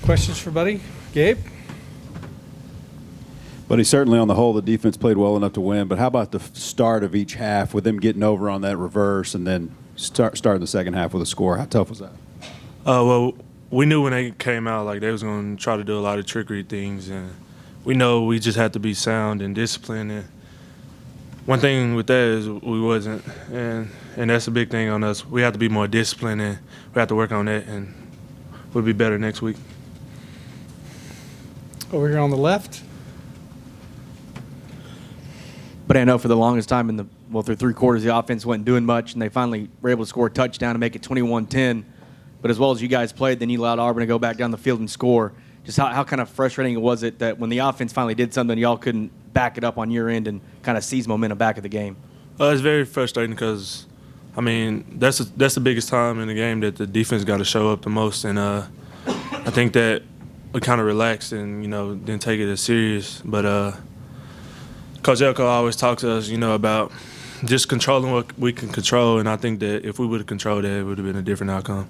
Questions for Buddy? Gabe? But certainly on the whole, the defense played well enough to win. But how about the start of each half with them getting over on that reverse and then starting the second half with a score? How tough was that? Well, we knew when they came out, like, they was going to try to do a lot of trickery things. And we know we just had to be sound and disciplined. And one thing with that is we wasn't. And that's a big thing on us. We have to be more disciplined, and we have to work on that. And we'll be better next week. Over here on the left. But I know for the longest time through three quarters, the offense wasn't doing much, and they finally were able to score a touchdown and make it 21-10. But as well as you guys played, then you allowed Auburn to go back down the field and score. Just how kind of frustrating was it that when the offense finally did something, y'all couldn't back it up on your end and kind of seize momentum back of the game? It's very frustrating because, I mean, that's the biggest time in the game that the defense got to show up the most. And I think that we kind of relaxed and, didn't take it as serious. But Coach Elko always talks to us, about just controlling what we can control, and I think that if we would have controlled that, it would have been a different outcome.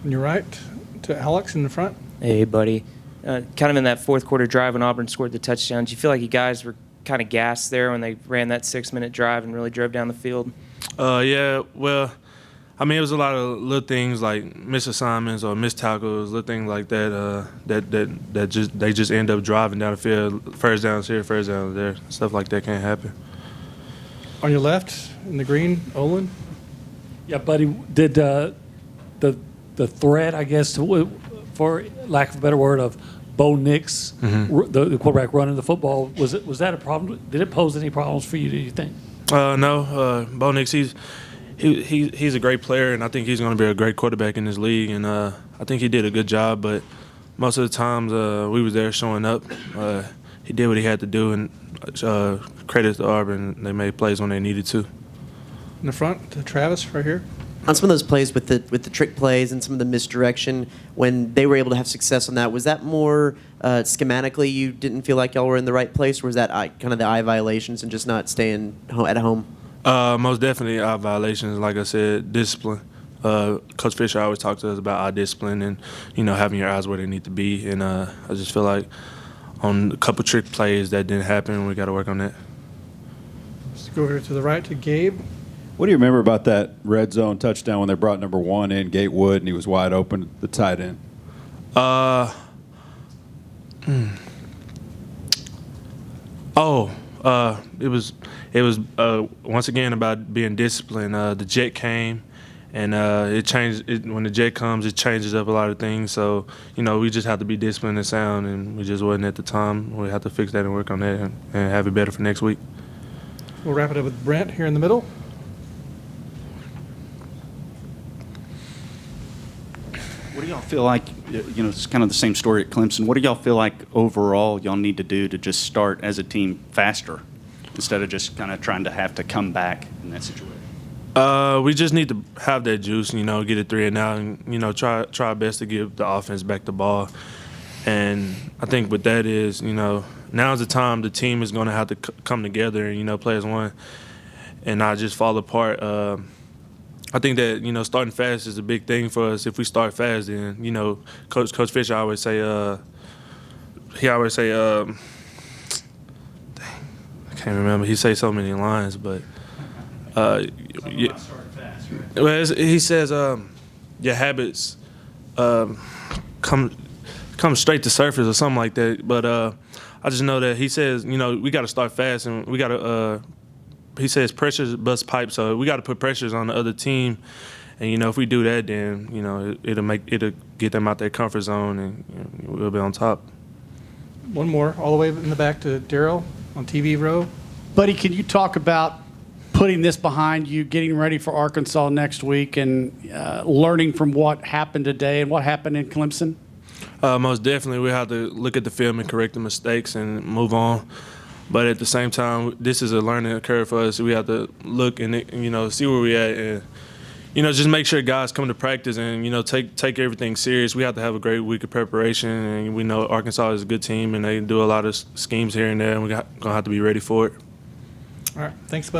And you're right to Alex in the front. Hey, buddy. Kind of in that fourth quarter drive when Auburn scored the touchdown, do you feel like you guys were kind of gassed there when they ran that 6-minute drive and really drove down the field? Yeah, well, I mean, it was a lot of little things like missed assignments or missed tackles, little things like that. They just end up driving down the field. First downs here, first downs there. Stuff like that can't happen. On your left, in the green, Olin. Yeah, buddy. Did the threat, I guess, for lack of a better word, of Bo Nix, the quarterback running the football, was that a problem? Did it pose any problems for you? Do you think? No, Bo Nix, he's a great player, and I think he's going to be a great quarterback in this league. And I think he did a good job, but most of the times we was there showing up. He did what he had to do, and credit to Auburn. They made plays when they needed to. In the front, to Travis, right here. On some of those plays with the trick plays and some of the misdirection, when they were able to have success on that, was that more schematically you didn't feel like y'all were in the right place, or was that kind of the eye violations and just not staying at home? Most definitely eye violations. Like I said, discipline. Coach Fisher always talks to us about eye discipline and, having your eyes where they need to be. And I just feel like on a couple trick plays that didn't happen, we got to work on that. Let's go over to the right to Gabe. What do you remember about that red zone touchdown when they brought number 1 in, Gatewood, and he was wide open, the tight end? It was once again about being disciplined. The jet came, and it changed. When the jet comes, it changes up a lot of things. So, we just have to be disciplined and sound, and we just wasn't at the time. We have to fix that and work on that and have it better for next week. We'll wrap it up with Brent here in the middle. What do y'all feel like, it's kind of the same story at Clemson. What do y'all feel like overall y'all need to do to just start as a team faster instead of just kind of trying to have to come back in that situation? We just need to have that juice, get it 3 and out, and, try our best to give the offense back the ball. And I think with that is, now's the time the team is going to have to come together and, play as one and not just fall apart. I think that, starting fast is a big thing for us. If we start fast, then, Coach Fisher always say, dang, I can't remember. He say so many lines, but he says your habits come straight to surface or something like that. But I just know that he says, we got to start fast, and we got to he says pressure busts pipes, so we got to put pressures on the other team. And, if we do that, then, it'll get them out their comfort zone, and we'll be on top. One more, all the way in the back to Daryl on TV row. Buddy, can you talk about putting this behind you, getting ready for Arkansas next week, and learning from what happened today and what happened in Clemson? Most definitely. We have to look at the film and correct the mistakes and move on. But at the same time, this is a learning curve for us. We have to look and, see where we're at and, just make sure guys come to practice and, take everything serious. We have to have a great week of preparation, and we know Arkansas is a good team, and they do a lot of schemes here and there, and we're going to have to be ready for it. All right. Thanks, bud.